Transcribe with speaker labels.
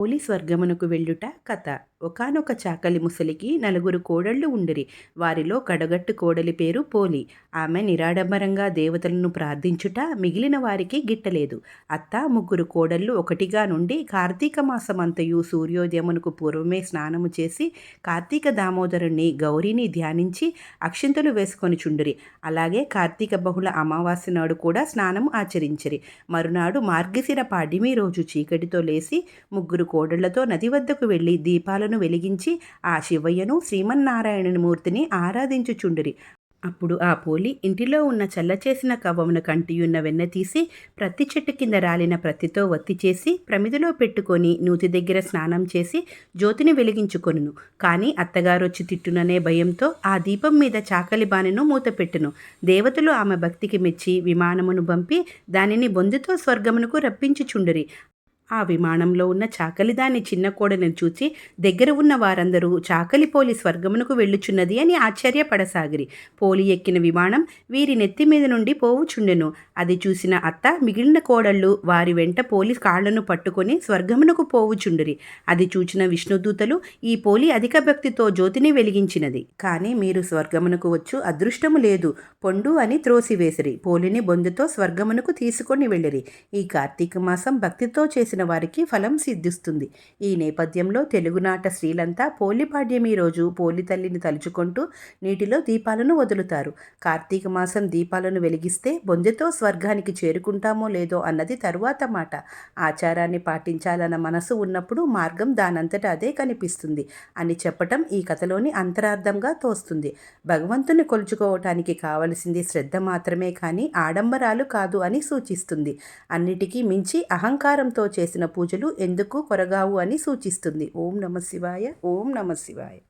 Speaker 1: పోలి స్వర్గమునకు వెళ్ళుట కథ. ఒకానొక చాకలి ముసలికి నలుగురు కోడళ్ళు ఉండిరి. వారిలో కడగట్టు కోడలి పేరు పోలి. ఆమె నిరాడంబరంగా దేవతలను ప్రార్థించుట మిగిలిన వారికి గిట్టలేదు. అత్త ముగ్గురు కోడళ్ళు ఒకటిగా నుండి కార్తీక మాసమంతయు సూర్యోదయమునకు పూర్వమే స్నానము చేసి కార్తీక దామోదరుణ్ణి గౌరిని ధ్యానించి అక్షింతలు వేసుకొనిచుండిరి. అలాగే కార్తీక బహుళ అమావాస్య నాడు కూడా స్నానము ఆచరించిరి. మరునాడు మార్గశిర పాడ్యమి రోజు చీకటితో లేసి ముగ్గురు కోడళ్లతో నది వద్దకు వెళ్లి దీపాలను వెలిగించి ఆ శివయ్యను శ్రీమన్నారాయణుని మూర్తిని ఆరాధించుచుండిరి. అప్పుడు ఆ పోలి ఇంటిలో ఉన్న చల్లచేసిన కవ్వమును కంటియున్న వెన్న తీసి ప్రత్తి చెట్టు కింద రాలిన ప్రత్తితో వత్తి చేసి ప్రమిదిలో పెట్టుకొని నూతి దగ్గర స్నానం చేసి జ్యోతిని వెలిగించుకొనును. కానీ అత్తగారొచ్చి తిట్టుననే భయంతో ఆ దీపం మీద చాకలి బాణెను మూతపెట్టును. దేవతలు ఆమె భక్తికి మెచ్చి విమానమును పంపి దానిని బొందుతో స్వర్గమునకు రప్పించుచుండిరి. ఆ విమానంలో ఉన్న చాకలిదాని చిన్న కోడని చూచి దగ్గర ఉన్న వారందరూ చాకలి పోలి స్వర్గమునకు వెళ్ళుచున్నది అని ఆశ్చర్యపడసాగిరి. పోలి ఎక్కిన విమానం వీరి నెత్తి మీద నుండి పోవుచుండెను. అది చూసిన అత్త మిగిలిన కోడళ్ళు వారి వెంట పోలి కాళ్లను పట్టుకొని స్వర్గమునకు పోవుచుండిరి. అది చూచిన విష్ణుదూతలు ఈ పోలి అధిక భక్తితో జ్యోతిని వెలిగించినది. కానీ మీరు స్వర్గమునకు వచ్చు అదృష్టము లేదు పొండు అని త్రోసివేసిరి. పోలిని బొందుతో స్వర్గమునకు తీసుకొని వెళ్ళిరి. ఈ కార్తీక మాసం భక్తితో చేసిన వారికి ఫలం సిద్ధిస్తుంది. ఈ నేపథ్యంలో తెలుగునాట స్త్రీలంతా పోలి పాడ్యమి రోజు పోలి తల్లిని తలుచుకుంటూ నీటిలో దీపాలను వదులుతారు. కార్తీక మాసం దీపాలను వెలిగిస్తే బొందెతో స్వర్గానికి చేరుకుంటామో లేదో అన్నది తరువాత మాట. ఆచారాన్ని పాటించాలన్న మనసు ఉన్నప్పుడు మార్గం దానంతట అదే కనిపిస్తుంది అని చెప్పటం ఈ కథలోని అంతరార్థంగా తోస్తుంది. భగవంతుని కొలుచుకోవటానికి కావలసింది శ్రద్ధ మాత్రమే కానీ ఆడంబరాలు కాదు అని సూచిస్తుంది. అన్నిటికీ మించి అహంకారంతో చేసిన పూజలు ఎందుకు కొరగావు అని సూచిస్తుంది. ఓం నమ శివాయ. ఓం నమ శివాయ.